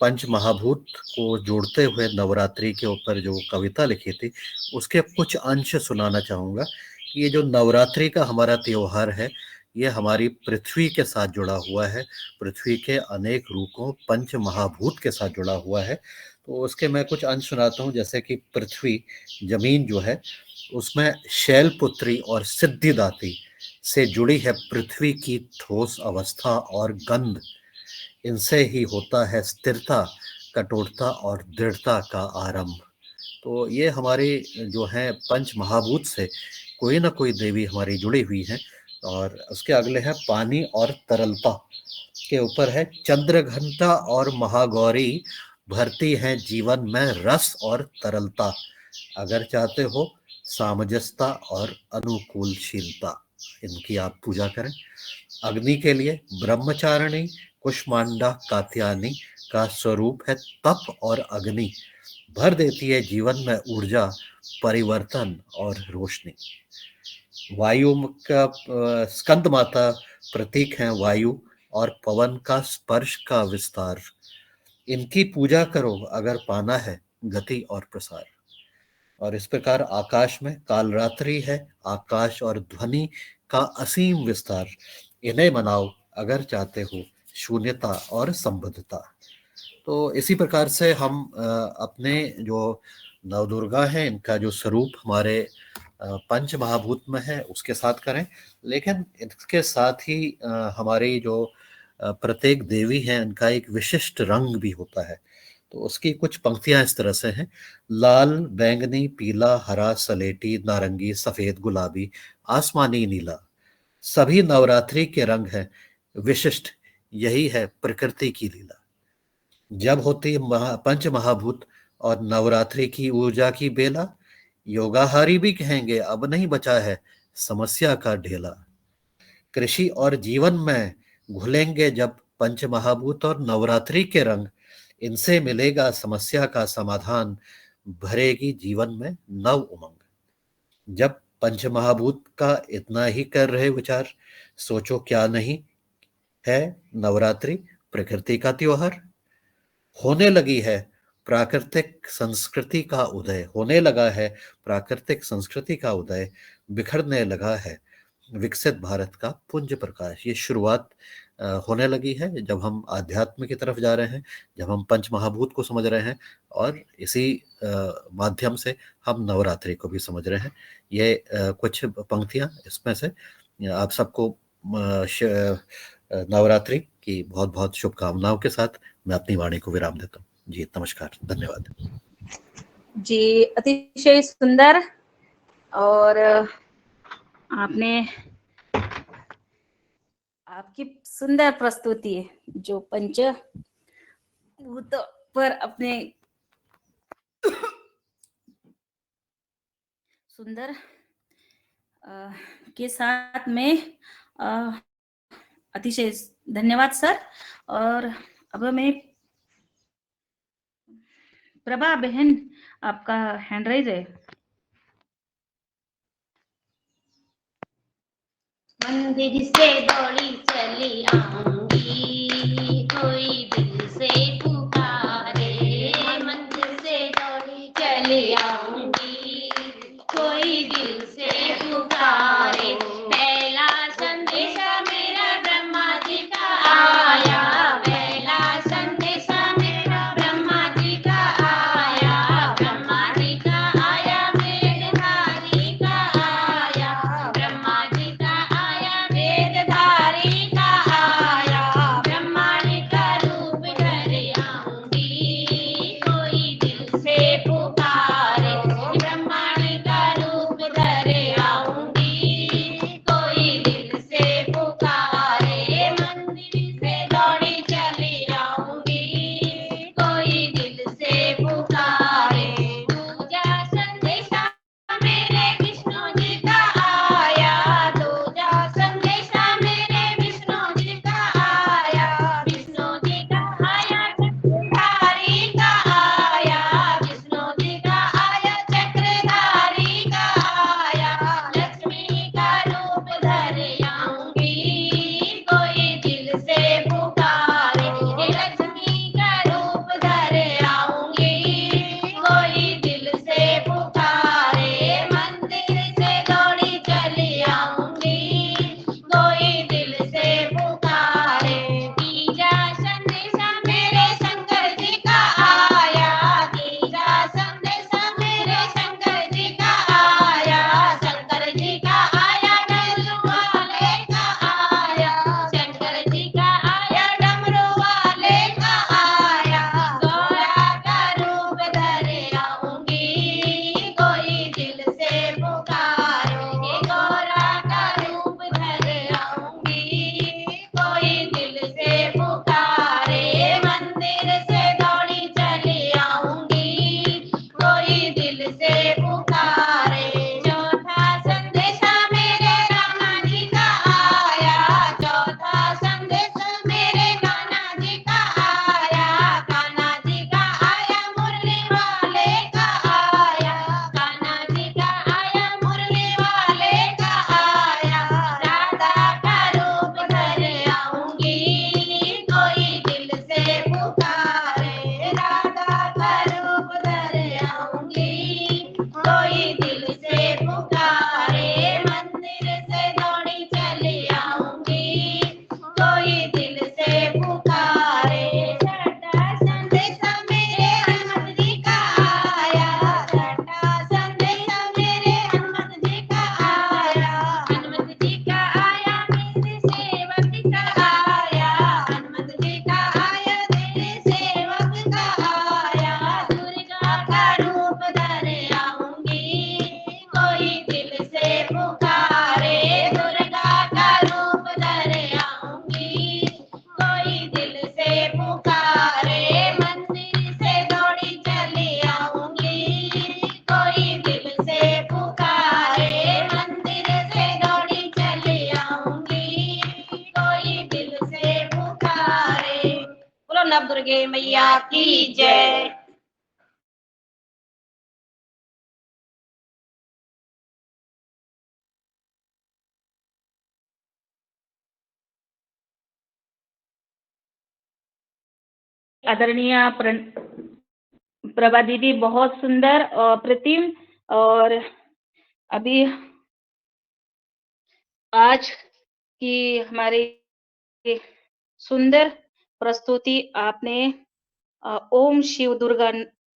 पंच महाभूत को जोड़ते हुए नवरात्रि के ऊपर जो कविता लिखी थी, उसके कुछ अंश सुनाना चाहूँगा कि ये जो नवरात्रि का हमारा त्योहार है, ये हमारी पृथ्वी के साथ जुड़ा हुआ है, पृथ्वी के अनेक रूपों पंच महाभूत के साथ जुड़ा हुआ है। तो उसके मैं कुछ अंश सुनाता हूँ। जैसे कि पृथ्वी, जमीन जो है, उसमें शैलपुत्री और सिद्धिदात्री से जुड़ी है पृथ्वी की ठोस अवस्था और गंध। इनसे ही होता है स्थिरता, कठोरता और दृढ़ता का आरंभ। तो ये हमारे जो है पंच महाभूत से कोई ना कोई देवी हमारी जुड़ी हुई है। और उसके अगले है पानी और तरलता के ऊपर है चंद्रघंटा और महागौरी, भरती है जीवन में रस और तरलता। अगर चाहते हो सामंजस्यता और अनुकूलशीलता, इनकी आप पूजा करें। अग्नि के लिए ब्रह्मचारिणी कुष्मांडा कात्यायनी का स्वरूप है तप और अग्नि, भर देती है जीवन में ऊर्जा, परिवर्तन और रोशनी। वायु का स्कंद माता प्रतीक है वायु और पवन का स्पर्श का विस्तार। इनकी पूजा करो अगर पाना है गति और प्रसार। और इस प्रकार आकाश में कालरात्रि है, आकाश और ध्वनि का असीम विस्तार। इन्हें मनाओ अगर चाहते हो शून्यता और संबद्धता। तो इसी प्रकार से हम अपने जो नवदुर्गा हैं, इनका जो स्वरूप हमारे पंच महाभूत में है उसके साथ करें। लेकिन इसके साथ ही हमारी जो प्रत्येक देवी हैं, इनका एक विशिष्ट रंग भी होता है। तो उसकी कुछ पंक्तियां इस तरह से हैं। लाल, बैंगनी, पीला, हरा, सलेटी, नारंगी, सफेद, गुलाबी, आसमानी, नीला, सभी नवरात्रि के रंग हैं विशिष्ट। यही है प्रकृति की लीला। जब होती पंच महाभूत और नवरात्रि की ऊर्जा की बेला, योगाहारी भी कहेंगे अब नहीं बचा है समस्या का ढेला। कृषि और जीवन में घुलेंगे जब पंच महाभूत और नवरात्रि के रंग, इनसे मिलेगा समस्या का समाधान, भरेगी जीवन में नव उमंग। जब पंच महाभूत का इतना ही कर रहे विचार, सोचो क्या नहीं है नवरात्रि प्रकृति का त्योहार। होने लगी है प्राकृतिक संस्कृति का उदय, होने लगा है प्राकृतिक संस्कृति का उदय, बिखरने लगा है विकसित भारत का पुंज प्रकाश, ये शुरुआत होने लगी है जब हम आध्यात्म की तरफ जा रहे हैं, जब हम पंच महाभूत को समझ रहे हैं और इसी माध्यम से हम नवरात्रि को भी समझ रहे हैं। ये कुछ पंक्तियां इसमें से। आप सबको नवरात्रि की बहुत बहुत शुभकामनाओं के साथ मैं अपनी वाणी को विराम देता हूँ। जी नमस्कार, धन्यवाद। जी अतिशय सुंदर, और आपने आपकी सुंदर प्रस्तुति जो पंचभूत पर अपने सुंदर के साथ में अतिशय धन्यवाद सर। और अब मैं प्रभा बहन, आपका हैंड राइज है। मंदिर से दौड़ी चली आऊंगी, कोई दिल से पुकारे। मंदिर से दौड़ी चली आऊंगी, कोई दिल से पुकारे। पहला संदेशा मेरा ब्रह्मा जी का आया, पहला संदेशा मेरा ब्रह्मा जी का आया। ब्रह्मा जी का आया, वेदधारी का आया। ब्रह्मा जी का आया, वेदधारी का आया। ब्रह्मांड का रूप धर आऊंगी, कोई दिल से पुकारे। ब्रह्मांड का रूप धर आऊंगी, कोई दिल से पुकारे। मंदिर से दौड़ी चली आऊंगी, कोई दिल से पुकारे। दूजा संदेशा मेरे विष्णु जी का आया, दूजा संदेशा मेरे विष्णु जी का आया। विष्णु जी का आया, चक्रधारी का आया। विष्णु जी का आया, चक्रधारी का आया। लक्ष्मी का रूप धर आऊंगी, कोई दिल से पुकारे। लक्ष्मी का रूप धर आऊंगी, कोई दिल से पुकारे। मंदिर से दौड़ी चली आऊंगी, कोई दिल से पुकारे। तीजा संदेशा मेरे शंकर जी का आया, तीजा संदेशा मेरे शंकर जी का आया। शंकर जी का आया, डमरू वाले का आया। शंकर जी का आया, डमरू वाले का आया। गौरा का रूप धर आऊंगी, कोई दिल से पुकारे। गौरा का रूप धर आऊंगी, कोई दिल से पुकारे। मंदिर से दौड़ी चली आऊंगी, कोई दिल से पुकारे। चौथा संदेशा मेरे कान्हा जी का आया, चौथा संदेशा मेरे कान्हा जी का आया। कान्हा जी का आया, मुरली वाले का आया। कान्हा जी का आया, मुरली वाले का आया। राधा का रूप धर आऊंगी, कोई दिल से पुकारे। राधा का रूप धर आऊंगी, कोई दिल से पुकारे। मंदिर से दौड़ी चली आऊंगी, कोई दिल से पुकारे। छठा संदेशा मेरे हनुमत जी का आया, छठा संदेशा मेरे हनुमत जी का आया। हनुमत जी का आया, मेरे सेवक का आया। हनुमत जी का आया, तेरे सेवक का आया। दुर्गा का रूप धर आऊंगी, कोई दिल से पुकारे। दुर्गा का रूप धर आऊंगी, कोई दिल से पुकारे। मंदिर से दौड़ी चली आऊंगी, कोई दिल से पुकारे। मंदिर से दौड़ी चली आऊंगी, कोई दिल से पुकारे। बोलो नव दुर्गे मैया की जय। आदरणीय प्रभा दीदी, बहुत सुंदर और प्रतिम। और अभी आज की हमारी सुंदर प्रस्तुति आपने ओम शिव दुर्गा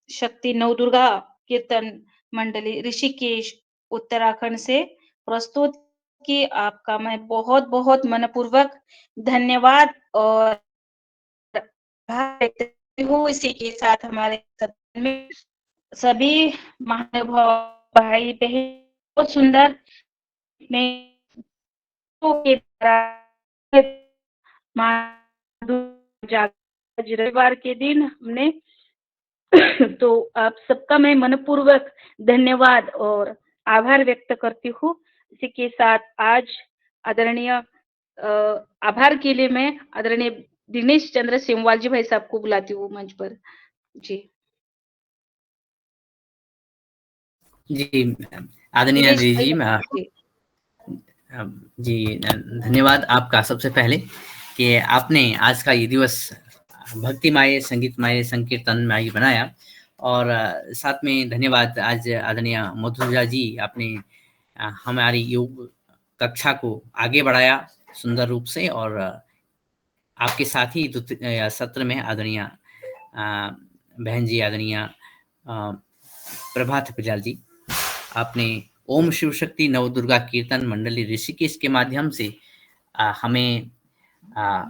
शक्ति नवदुर्गा कीर्तन मंडली ऋषिकेश उत्तराखंड से प्रस्तुत की। आपका मैं बहुत बहुत मनपूर्वक धन्यवाद और आभार व्यक्त करती हूँ। इसी के साथ हमारे सदन में सभी महानुभाव भाई बहन बहुत सुंदर के आज रविवार के दिन हमने तो आप सबका मैं मनपूर्वक धन्यवाद और आभार व्यक्त करती हूँ। इसी के साथ आज आदरणीय आभार के लिए मैं आदरणीय दिनेश चंद्र सिमवाल जी भाई साहब को बुलाती हूँ मंच पर। जी जी आदरणीय दिनेश दीदी भाई, जी धन्यवाद आपका सबसे पहले कि आपने आज का ये दिवस भक्तिमय संगीतमय संकीर्तनमय बनाया। और साथ में धन्यवाद आज आदरणीय मधुजा जी आपने हमारी योग कक्षा को आगे बढ़ाया सुंदर रूप से। और आपके साथ ही सत्र में आदरणीय बहन जी आदरणीय प्रभा थपलियाल जी आपने ओम शिव शक्ति नवदुर्गा कीर्तन मंडली ऋषिकेश के माध्यम से हमें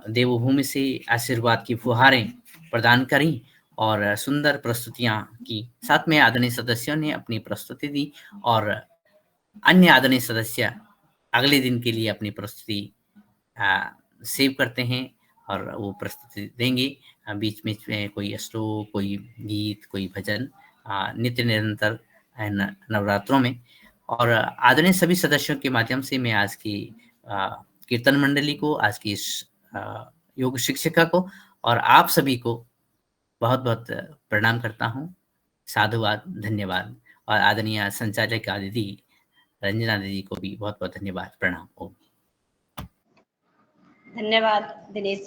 देवभूमि से आशीर्वाद की फुहारें प्रदान करी और सुंदर प्रस्तुतियां की। साथ में आदरणीय सदस्यों ने अपनी प्रस्तुति दी और अन्य आदरणीय सदस्य अगले दिन के लिए अपनी प्रस्तुति सेव करते हैं और वो प्रस्तुति देंगे। बीच में कोई श्लोक, कोई गीत, कोई भजन नित्य निरंतर नवरात्रों में। और आदरणीय सभी सदस्यों के माध्यम से मैं आज की कीर्तन मंडली को, आज की योग शिक्षिका को और आप सभी को बहुत बहुत प्रणाम करता हूँ। साधुवाद, धन्यवाद। और आदरणीय संचालक दीदी रंजना दीदी को भी बहुत बहुत धन्यवाद, प्रणाम। ओम। धन्यवाद दिनेश जी।